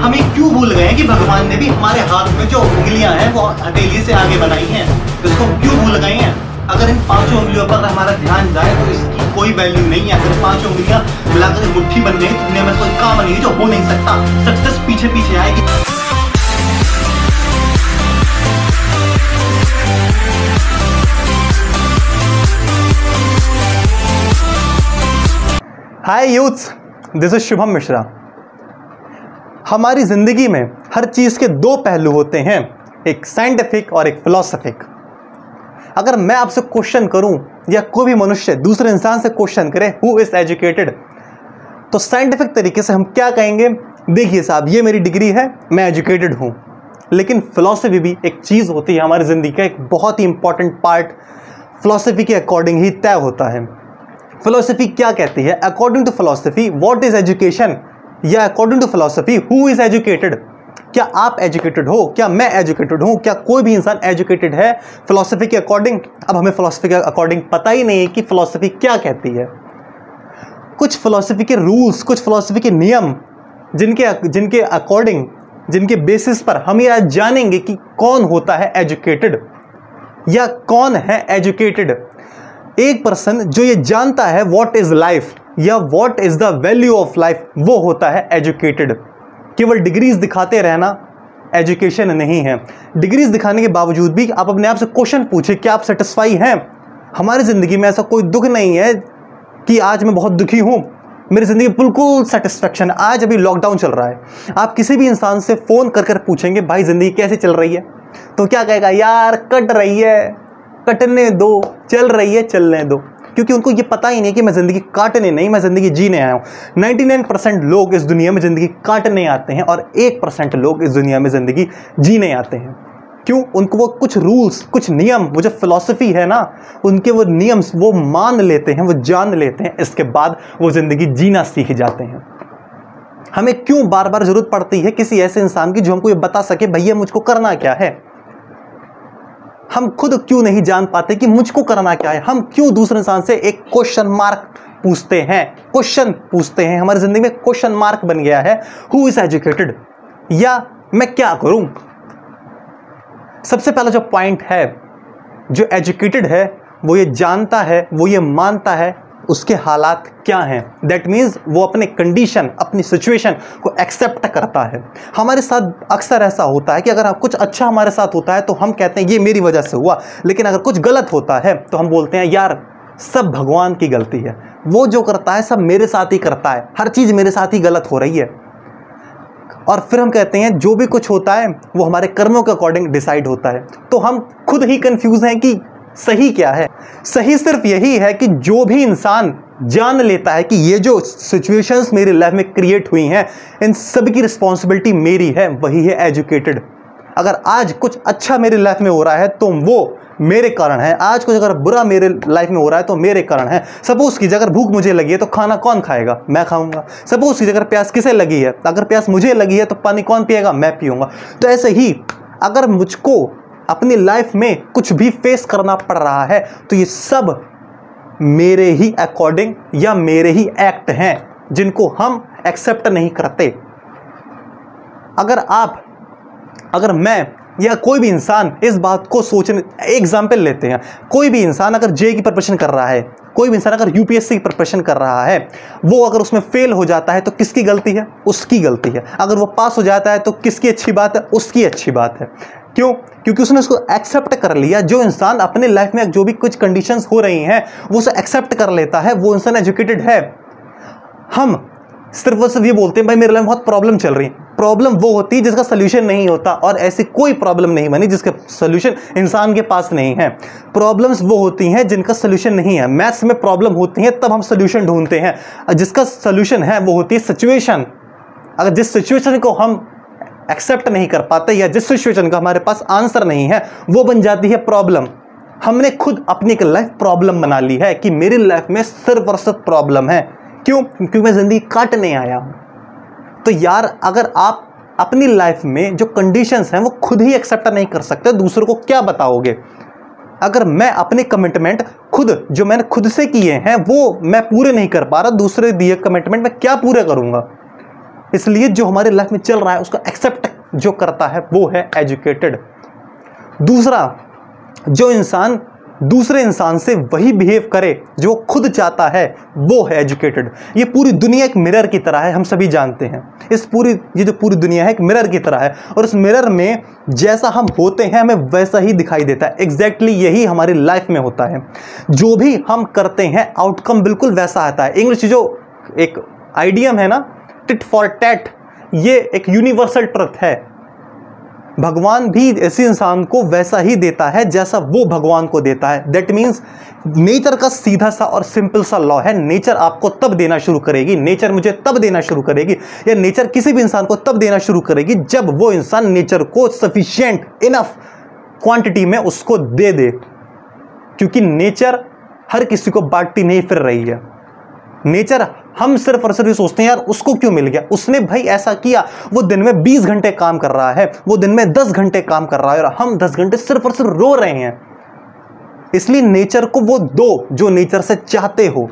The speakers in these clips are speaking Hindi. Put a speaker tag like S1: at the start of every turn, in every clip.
S1: हम ये क्यों भूल गए हैं कि भगवान ने भी हमारे हाथ में जो उंगलियां हैं वो हथेली से आगे बनाई हैं, इसको क्यों भूल गए हैं? अगर इन 5 उंगलियों पर हमारा ध्यान जाए तो इसकी कोई वैल्यू नहीं है। अगर 5 उंगलियां मिलाकर मुट्ठी बन गई तो दुनिया में कोई काम नहीं है जो हो नहीं सकता। सक्सेस पीछे पीछे आएगी।
S2: Hi youths, this is Shubham Mishra. हमारी जिंदगी में हर चीज के 2 पहलू होते हैं, एक साइंटिफिक और एक फिलोसफिक। अगर मैं आपसे क्वेश्चन करूं या कोई भी मनुष्य दूसरे इंसान से क्वेश्चन करे हु इज एजुकेटेड, तो साइंटिफिक तरीके से हम क्या कहेंगे? देखिए साहब, ये मेरी डिग्री है, मैं एजुकेटेड हूं। लेकिन फिलोसफी भी एक चीज होती है, हमारी जिंदगी का एक बहुत ही इंपॉर्टेंट पार्ट फिलोसफी के अकॉर्डिंग ही तय होता है। फिलोसफी क्या कहती है? According to philosophy what is education, या according to philosophy who is educated. क्या आप एजुकेटेड हो? क्या मैं एजुकेटेड हूं? क्या कोई भी इंसान एजुकेटेड है फिलोसफी के अकॉर्डिंग? अब हमें फिलोसफी के अकॉर्डिंग पता ही नहीं है कि फिलोसफी क्या कहती है। कुछ फिलोसफी के रूल्स, कुछ फिलोसफी के नियम जिनके अकॉर्डिंग, जिनके बेसिस पर हम ये आज जानेंगे कि कौन होता है एजुकेटेड या कौन है एजुकेटेड। एक पर्सन जो ये जानता है व्हाट इज लाइफ या what is the value of life, वो होता है एजुकेटेड। केवल डिग्रीज दिखाते रहना एजुकेशन नहीं है। डिग्रीज दिखाने के बावजूद भी आप अपने आप से क्वेश्चन पूछे, क्या आप सेटिस्फाई हैं? हमारी ज़िंदगी में ऐसा कोई दुख नहीं है कि आज मैं बहुत दुखी हूँ, मेरी ज़िंदगी बिल्कुल सेटिस्फेक्शन। आज अभी लॉकडाउन चल रहा है, आप किसी भी इंसान से फ़ोन कर कर पूछेंगे भाई ज़िंदगी कैसे चल रही है, तो क्या कहेगा? यार कट रही है, कटने दो, चल रही है, चलने दो। क्योंकि उनको ये पता ही नहीं कि मैं ज़िंदगी काटने नहीं, मैं ज़िंदगी जीने आया हूँ। 99% लोग इस दुनिया में ज़िंदगी काटने आते हैं और 1% लोग इस दुनिया में ज़िंदगी जीने आते हैं। क्यों? उनको वो कुछ रूल्स, कुछ नियम, वो जो फिलॉसफी है ना, उनके वो नियम्स वो मान लेते हैं, वो जान लेते हैं, इसके बाद वो ज़िंदगी जीना सीख जाते हैं। हमें क्यों बार बार ज़रूरत पड़ती है किसी ऐसे इंसान की जो हमको ये बता सके भैया मुझको करना क्या है? हम खुद क्यों नहीं जान पाते कि मुझको करना क्या है? हम क्यों दूसरे इंसान से एक क्वेश्चन मार्क पूछते हैं, क्वेश्चन पूछते हैं? हमारी जिंदगी में क्वेश्चन मार्क बन गया है, हु इज एजुकेटेड, या मैं क्या करूं? सबसे पहला जो पॉइंट है, जो एजुकेटेड है वो ये जानता है, वो ये मानता है उसके हालात क्या हैं। दैट मीन्स वो अपने कंडीशन, अपनी सिचुएशन को एक्सेप्ट करता है। हमारे साथ अक्सर ऐसा होता है कि अगर कुछ अच्छा हमारे साथ होता है तो हम कहते हैं ये मेरी वजह से हुआ, लेकिन अगर कुछ गलत होता है तो हम बोलते हैं यार सब भगवान की गलती है, वो जो करता है सब मेरे साथ ही करता है, हर चीज़ मेरे साथ ही गलत हो रही है। और फिर हम कहते हैं जो भी कुछ होता है वो हमारे कर्मों के अकॉर्डिंग डिसाइड होता है। तो हम खुद ही कंफ्यूज हैं कि सही क्या है। सही सिर्फ यही है कि जो भी इंसान जान लेता है कि ये जो सिचुएशंस मेरी लाइफ में क्रिएट हुई हैं इन सब की रिस्पॉन्सिबिलिटी मेरी है, वही है एजुकेटेड। अगर आज कुछ अच्छा मेरी लाइफ में हो रहा है तो वो मेरे कारण है, आज कुछ अगर बुरा मेरे लाइफ में हो रहा है तो मेरे कारण है। सपोज कीजिए अगर भूख मुझे लगी है तो खाना कौन खाएगा? मैं खाऊंगा। सपोज कीजिए अगर प्यास किसे लगी है, अगर प्यास मुझे लगी है तो पानी कौन पिएगा? मैं पीऊंगा। तो ऐसे ही अगर मुझको अपनी लाइफ में कुछ भी फेस करना पड़ रहा है तो ये सब मेरे ही अकॉर्डिंग या मेरे ही एक्ट हैं जिनको हम एक्सेप्ट नहीं करते। अगर मैं या कोई भी इंसान इस बात को सोचने, एग्जाम्पल लेते हैं, कोई भी इंसान अगर जेई की प्रिपरेशन कर रहा है, कोई भी इंसान अगर यूपीएससी की प्रिपरेशन कर रहा है, वो अगर उसमें फेल हो जाता है तो किसकी गलती है? उसकी गलती है। अगर वो पास हो जाता है तो किसकी अच्छी बात है? उसकी अच्छी बात है। क्यों? क्योंकि उसने उसको एक्सेप्ट कर लिया। जो इंसान अपने लाइफ में जो भी कुछ कंडीशंस हो रही हैं वो उसे एक्सेप्ट कर लेता है, वो इंसान एजुकेटेड है। हम सिर्फ ये बोलते हैं भाई मेरे लाइफ में बहुत प्रॉब्लम चल रही है। प्रॉब्लम वो होती है जिसका सोल्यूशन नहीं होता, और ऐसी कोई प्रॉब्लम नहीं बनी जिसका सोल्यूशन इंसान के पास नहीं है। प्रॉब्लम्स वो होती हैं जिनका सोल्यूशन नहीं है। मैथ्स में प्रॉब्लम होती है तब हम सोल्यूशन ढूंढते हैं, जिसका सोल्यूशन है वो होती है सिचुएशन। अगर जिस सिचुएशन को हम एक्सेप्ट नहीं कर पाते या जिस सिचुएशन का हमारे पास आंसर नहीं है वो बन जाती है प्रॉब्लम। हमने खुद अपनी एक लाइफ प्रॉब्लम बना ली है कि मेरी लाइफ में सिर्फ और सिर्फ प्रॉब्लम है। क्यों? क्योंकि मैं जिंदगी काटने आया हूं। तो यार अगर आप अपनी लाइफ में जो कंडीशंस हैं वो खुद ही एक्सेप्ट नहीं कर सकते, दूसरों को क्या बताओगे? अगर मैं अपने कमिटमेंट खुद जो मैंने खुद से किए हैं वो मैं पूरे नहीं कर पा रहा, दूसरे दिए कमिटमेंट मैं क्या पूरे करूंगा? इसलिए जो हमारे लाइफ में चल रहा है उसको एक्सेप्ट जो करता है वो है एजुकेटेड। दूसरा, जो इंसान दूसरे इंसान से वही बिहेव करे जो वो खुद चाहता है वो है एजुकेटेड। ये पूरी दुनिया एक मिरर की तरह है, हम सभी जानते हैं। ये जो पूरी दुनिया है एक मिरर की तरह है, और उस मिरर में जैसा हम होते हैं हमें वैसा ही दिखाई देता है। एग्जैक्टली यही हमारी लाइफ में होता है। जो भी हम करते हैं आउटकम बिल्कुल वैसा आता है। इंग्लिश जो एक आइडियम है ना, टिट फॉर टैट, ये एक यूनिवर्सल ट्रुथ है। भगवान भी ऐसे इंसान को वैसा ही देता है जैसा वो भगवान को देता है। दैट मीन्स नेचर का सीधा सा और सिंपल सा लॉ है, नेचर आपको तब देना शुरू करेगी, नेचर मुझे तब देना शुरू करेगी, या नेचर किसी भी इंसान को तब देना शुरू करेगी जब वो इंसान नेचर को सफिशिएंट इनफ क्वांटिटी में उसको दे दे। क्योंकि नेचर हर किसी को बांटती नहीं फिर रही है। नेचर, हम सिर्फ और सिर्फ सोचते हैं यार उसको क्यों मिल गया, उसने भाई ऐसा किया, वो दिन में 20 घंटे काम कर रहा है, वो दिन में 10 घंटे काम कर रहा है, और हम 10 घंटे सिर्फ और सिर्फ रो रहे हैं। इसलिए नेचर को वो दो जो नेचर से चाहते हो।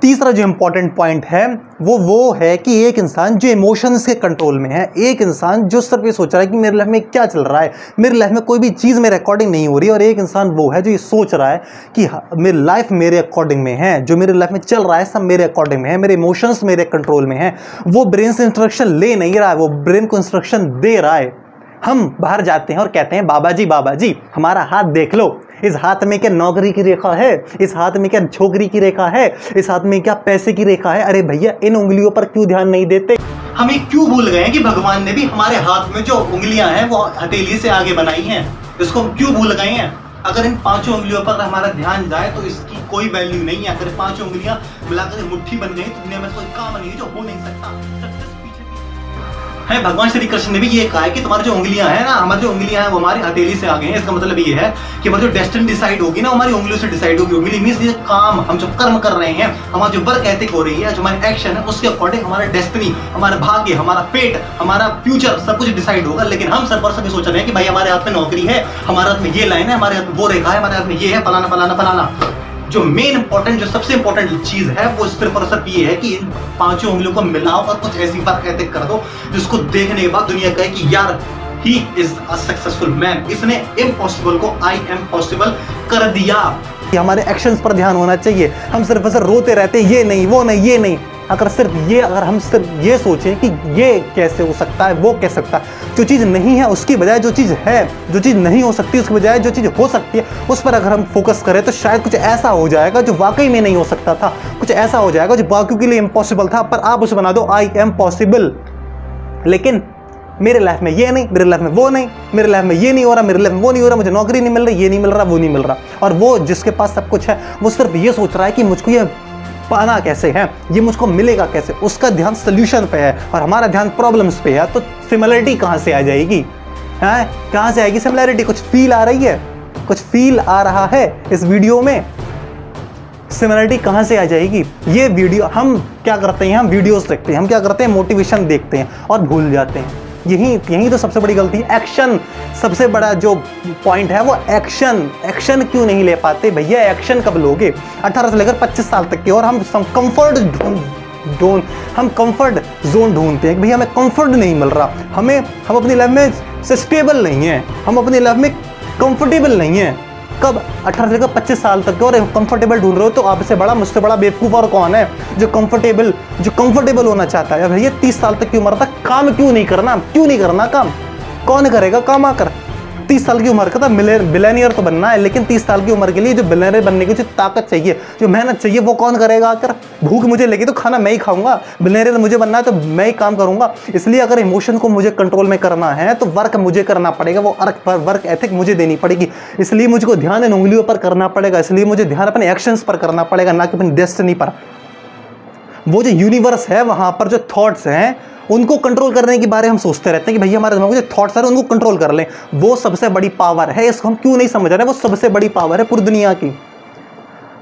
S2: तीसरा जो इंपॉर्टेंट पॉइंट है वो है कि एक इंसान जो इमोशंस के कंट्रोल में है, एक इंसान जो सिर्फ ये सोच रहा है कि मेरे लाइफ में क्या चल रहा है, मेरी लाइफ में कोई भी चीज़ मेरे अकॉर्डिंग नहीं हो रही, और एक इंसान वो है जो ये सोच रहा है कि मेरी लाइफ मेरे अकॉर्डिंग में है, जो मेरे लाइफ में चल रहा है सब मेरे अकॉर्डिंग में है, मेरे इमोशंस मेरे कंट्रोल में है। वो ब्रेन से इंस्ट्रक्शन ले नहीं रहा है, वो ब्रेन को इंस्ट्रक्शन दे रहा है। हम बाहर जाते हैं और कहते हैं बाबा जी हमारा हाथ देख लो, इस हाथ में क्या नौकरी की रेखा है, इस हाथ में क्या छोकरी की रेखा है, इस हाथ में क्या पैसे की रेखा है। अरे भैया, इन उंगलियों पर क्यों ध्यान नहीं देते?
S1: हम ये क्यों भूल गए हैं कि भगवान ने भी हमारे हाथ में जो उंगलियां हैं वो हथेली से आगे बनाई हैं, इसको हम क्यों भूल गए हैं? अगर इन 5 उंगलियों पर हमारा ध्यान जाए तो इसकी कोई वैल्यू नहीं है। अगर 5 उंगलियां मिलाकर मुट्ठी बन गई तो दुनिया में कोई काम नहीं है जो हो नहीं सकता। है भगवान श्री कृष्ण ने भी ये कहा है कि तुम्हारी जो उंगलियां हैं ना, हमारी जो उंगलियां हैं वो हमारी हथेली से आगे हैं। इसका मतलब ये है कि हमारी जो डेस्टिनी डिसाइड होगी ना हमारी उंगलियों से डिसाइड होगी। उंगली मींस ये काम, हम जो कर्म कर रहे हैं, हमारा जो वर्क एथिक हो रही है, जो हमारी एक्शन है, उसके अकॉर्डिंग हमारा डेस्टिनी, हमारा भाग्य, हमारा फेट, हमारा फ्यूचर सब कुछ डिसाइड होगा। लेकिन हम सब पर सोच रहे हैं कि भाई हमारे हाथ में नौकरी है, हमारे हाथ में ये लाइन है, हमारे हाथ में वो रेखा है, हमारे हाथ में ये है, फलाना फलाना फलाना। जो मेन इंपॉर्टेंट, जो सबसे इंपॉर्टेंट चीज है वो सिर्फ और सिर्फ ये है कि इन 5 उंगलियों को मिलाओ और कुछ ऐसी बात कहते कर दो जिसको देखने के बाद दुनिया कहे कि यार he is a successful man, इसने इम्पॉसिबल को आई एम पॉसिबल कर दिया।
S2: हमारे एक्शंस पर ध्यान होना चाहिए। हम सिर्फ ऐसे रोते रहते हैं ये नहीं वो नहीं ये नहीं। अगर हम सिर्फ ये सोचें कि ये कैसे हो सकता है, वो कैसे सकता है, जो चीज़ नहीं है उसकी बजाय जो चीज़ है, जो चीज़ नहीं हो सकती उसकी बजाय जो चीज़ हो सकती है उस पर अगर हम फोकस करें तो शायद कुछ ऐसा हो जाएगा जो वाकई में नहीं हो सकता था, कुछ ऐसा हो जाएगा जो बाकियों के लिए इम्पॉसिबल था, पर आप उसे बना दो आई एम पॉसिबल। लेकिन मेरे लाइफ में ये नहीं, मेरे लाइफ में वो नहीं, मेरे लाइफ में ये नहीं हो रहा, मेरे लाइफ में वो नहीं हो रहा, मुझे नौकरी नहीं मिल रही, ये नहीं मिल रहा, वो नहीं मिल रहा। और वो जिसके पास सब कुछ है वो सिर्फ ये सोच रहा है कि मुझको ये पाना कैसे है, ये मुझको मिलेगा कैसे, उसका ध्यान सोल्यूशन पे है और हमारा ध्यान प्रॉब्लम्स पे है। तो सिमिलरिटी कहाँ से आ जाएगी? कहाँ से आएगी सिमिलरिटी? कुछ फील आ रही है, कुछ फील आ रहा है इस वीडियो में? सिमिलरिटी कहाँ से आ जाएगी? ये वीडियो हम क्या करते हैं, हम वीडियोस देखते हैं, हम क्या करते हैं, मोटिवेशन देखते हैं और भूल जाते हैं। यही तो सबसे बड़ी गलती है। एक्शन सबसे बड़ा जो पॉइंट है वो एक्शन क्यों नहीं ले पाते भैया? एक्शन कब लोगे? 18 से लेकर 25 साल तक की, और हम कंफर्ट जोन ढूंढते हैं कि भैया हमें कंफर्ट नहीं मिल रहा, हम अपनी लाइफ में स्टेबल नहीं है, हम अपनी लाइफ में कंफर्टेबल नहीं है। कब? 18 से लेकर 25 साल तक के, और कंफर्टेबल ढूंढ रहे हो तो आपसे बड़ा, मुझसे बड़ा बेवकूफ़ और कौन है जो कंफर्टेबल होना चाहता है? भैया 30 साल तक की उम्र तक काम क्यों नहीं करना काम? कौन करेगा काम आकर? 30 साल की उम्र का था बिलियनियर तो बनना है, लेकिन 30 साल की उम्र के लिए जो बिलियनियर बनने की जो ताकत चाहिए, जो मेहनत चाहिए, वो कौन करेगा आकर? भूख मुझे लगी तो खाना मैं ही खाऊंगा, बिलियनियर मुझे बनना है तो मैं ही काम करूंगा। इसलिए अगर इमोशन को मुझे कंट्रोल में करना है तो वर्क मुझे करना पड़ेगा, वो वर्क एथिक मुझे देनी पड़ेगी। इसलिए मुझको ध्यान इन उंगलियों पर करना पड़ेगा, इसलिए मुझे ध्यान अपने एक्शंस पर करना पड़ेगा, ना कि अपनी डेस्टिनी पर। वो जो यूनिवर्स है वहाँ पर जो थॉट्स हैं उनको कंट्रोल करने के बारे में हम सोचते रहते हैं कि भैया हमारे दिमाग में जो थॉट्स आ रहे हैं उनको कंट्रोल कर लें। वो सबसे बड़ी पावर है, इसको हम क्यों नहीं समझ रहे? वो सबसे बड़ी पावर है पूरी दुनिया की।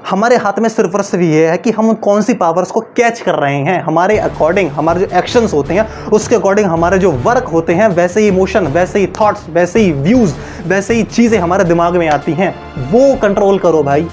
S2: हमारे हाथ में सिर्फ और सिर्फ ये है कि हम कौन सी पावर्स को कैच कर रहे हैं। हमारे अकॉर्डिंग हमारे जो एक्शंस होते हैं उसके अकॉर्डिंग हमारे जो वर्क होते हैं, वैसे ही इमोशन, वैसे ही थॉट्स, वैसे ही व्यूज़, वैसे ही चीज़ें हमारे दिमाग में आती हैं। वो कंट्रोल करो भाई,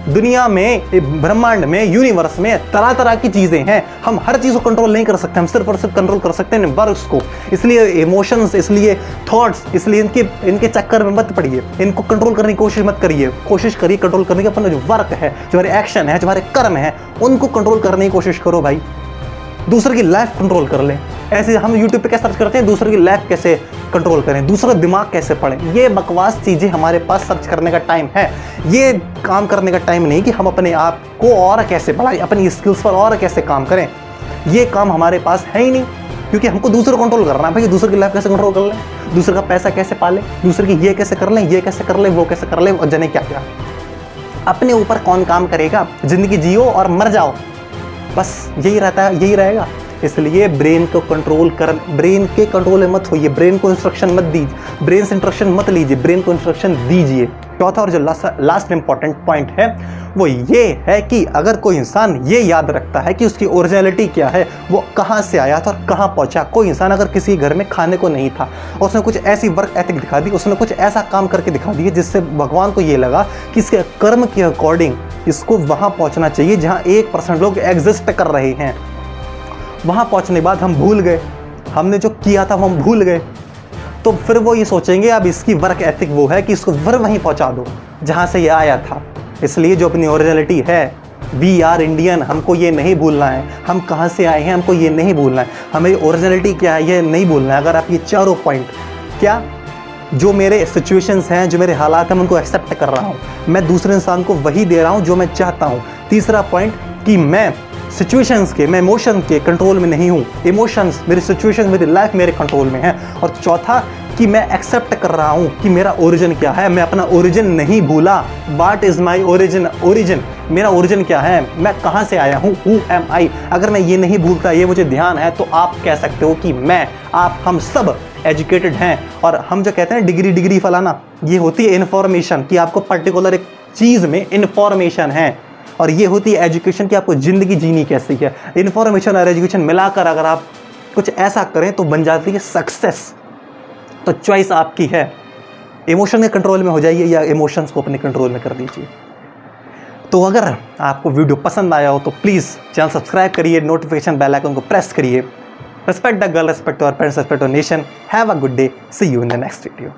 S2: दुनिया में, ब्रह्मांड में, यूनिवर्स में तरह तरह की चीज़ें हैं। हम हर चीज़ को कंट्रोल नहीं कर सकते, हम सिर्फ और सिर्फ कंट्रोल कर सकते हैं वर्क्स को। इसलिए इमोशंस, इसलिए थॉट्स, इसलिए इनके चक्कर में मत पड़िए, इनको कंट्रोल करने की कोशिश मत करिए। कोशिश करिए कंट्रोल करने की, अपना जो वर्क है, जो हमारे एक्शन है, जो हमारे कर्म है, उनको कंट्रोल करने की कोशिश करो भाई। दूसरे की लाइफ कंट्रोल कर लें। ऐसे हम यूट्यूब पे क्या सर्च करते हैं, दूसरे की लाइफ कैसे कंट्रोल करें, दूसरा दिमाग कैसे पढ़ें। ये बकवास चीज़ें हमारे पास सर्च करने का टाइम है, ये काम करने का टाइम नहीं कि हम अपने आप को और कैसे बढ़ाएं, अपनी स्किल्स पर और कैसे काम करें। ये काम हमारे पास है ही नहीं, क्योंकि हमको दूसरे को कंट्रोल करना है भाई। दूसरे की लाइफ कैसे कंट्रोल कर लें, दूसरे का पैसा कैसे पालें, दूसरे की ये कैसे कर लें, ये कैसे कर लें, वो कैसे कर लें, और जाने क्या क्या। अपने ऊपर कौन काम करेगा। जिंदगी जियो और मर जाओ, बस यही रहता है, यही रहेगा। इसलिए ब्रेन को कंट्रोल कर, ब्रेन के कंट्रोल में मत होइए, ब्रेन को इंस्ट्रक्शन मत दीजिए, ब्रेन से इंस्ट्रक्शन मत लीजिए, ब्रेन को इंस्ट्रक्शन दीजिए। चौथा और जो लास्ट इंपॉर्टेंट पॉइंट है वो ये है कि अगर कोई इंसान ये याद रखता है कि उसकी ओरिजिनलिटी क्या है, वो कहाँ से आया था और कहाँ पहुँचा। कोई इंसान अगर किसी घर में खाने को नहीं था और उसने कुछ ऐसी वर्क एथिक दिखा दी, उसने कुछ ऐसा काम करके दिखा दिया जिससे भगवान को ये लगा कि इसके कर्म के अकॉर्डिंग इसको वहाँ पहुँचना चाहिए जहाँ 1% लोग एग्जिस्ट कर रहे हैं। वहाँ पहुँचने के बाद हम भूल गए, हमने जो किया था वो हम भूल गए, तो फिर वो ये सोचेंगे अब इसकी वर्क एथिक वो है कि इसको फिर वहीं पहुँचा दो जहाँ से ये आया था। इसलिए जो अपनी ओरिजिनलिटी है, वी आर इंडियन, हमको ये नहीं भूलना है। हम कहाँ से आए हैं हमको ये नहीं भूलना है। हमें ओरिजिनलिटी क्या है ये नहीं भूलना है। अगर आप ये चारों पॉइंट, क्या जो मेरे सिचुएशंस हैं, जो मेरे हालात हैं, मैं उनको एक्सेप्ट कर रहा हूँ, मैं दूसरे इंसान को वही दे रहा हूँ जो मैं चाहता हूँ। तीसरा पॉइंट कि मैं सिचुएशंस के, मैं इमोशन के कंट्रोल में नहीं हूँ, इमोशंस, मेरी सिचुएशन, मेरी लाइफ मेरे कंट्रोल में है। और चौथा कि मैं एक्सेप्ट कर रहा हूँ कि मेरा ओरिजिन क्या है, मैं अपना ओरिजिन नहीं भूला। व्हाट इज़ माई ओरिजिन, मेरा ओरिजिन क्या है, मैं कहाँ से आया हूँ, हु एम आई। अगर मैं ये नहीं भूलता, ये मुझे ध्यान है, तो आप कह सकते हो कि मैं, आप, हम सब एजुकेटेड हैं। और हम जो कहते हैं डिग्री फलाना, ये होती है इन्फॉर्मेशन कि आपको पर्टिकुलर एक चीज़ में इन्फॉर्मेशन है, और ये होती है एजुकेशन कि आपको ज़िंदगी जीनी कैसी है। इन्फॉर्मेशन और एजुकेशन मिलाकर अगर आप कुछ ऐसा करें तो बन जाती है सक्सेस। तो चॉइस आपकी है, इमोशन के कंट्रोल में हो जाइए या इमोशंस को अपने कंट्रोल में कर दीजिए। तो अगर आपको वीडियो पसंद आया हो तो प्लीज़ चैनल सब्सक्राइब करिए, नोटिफिकेशन बेल आइकन को प्रेस करिए। Respect the girl, respect our parents, respect our nation. Have a good day. See you in the next video.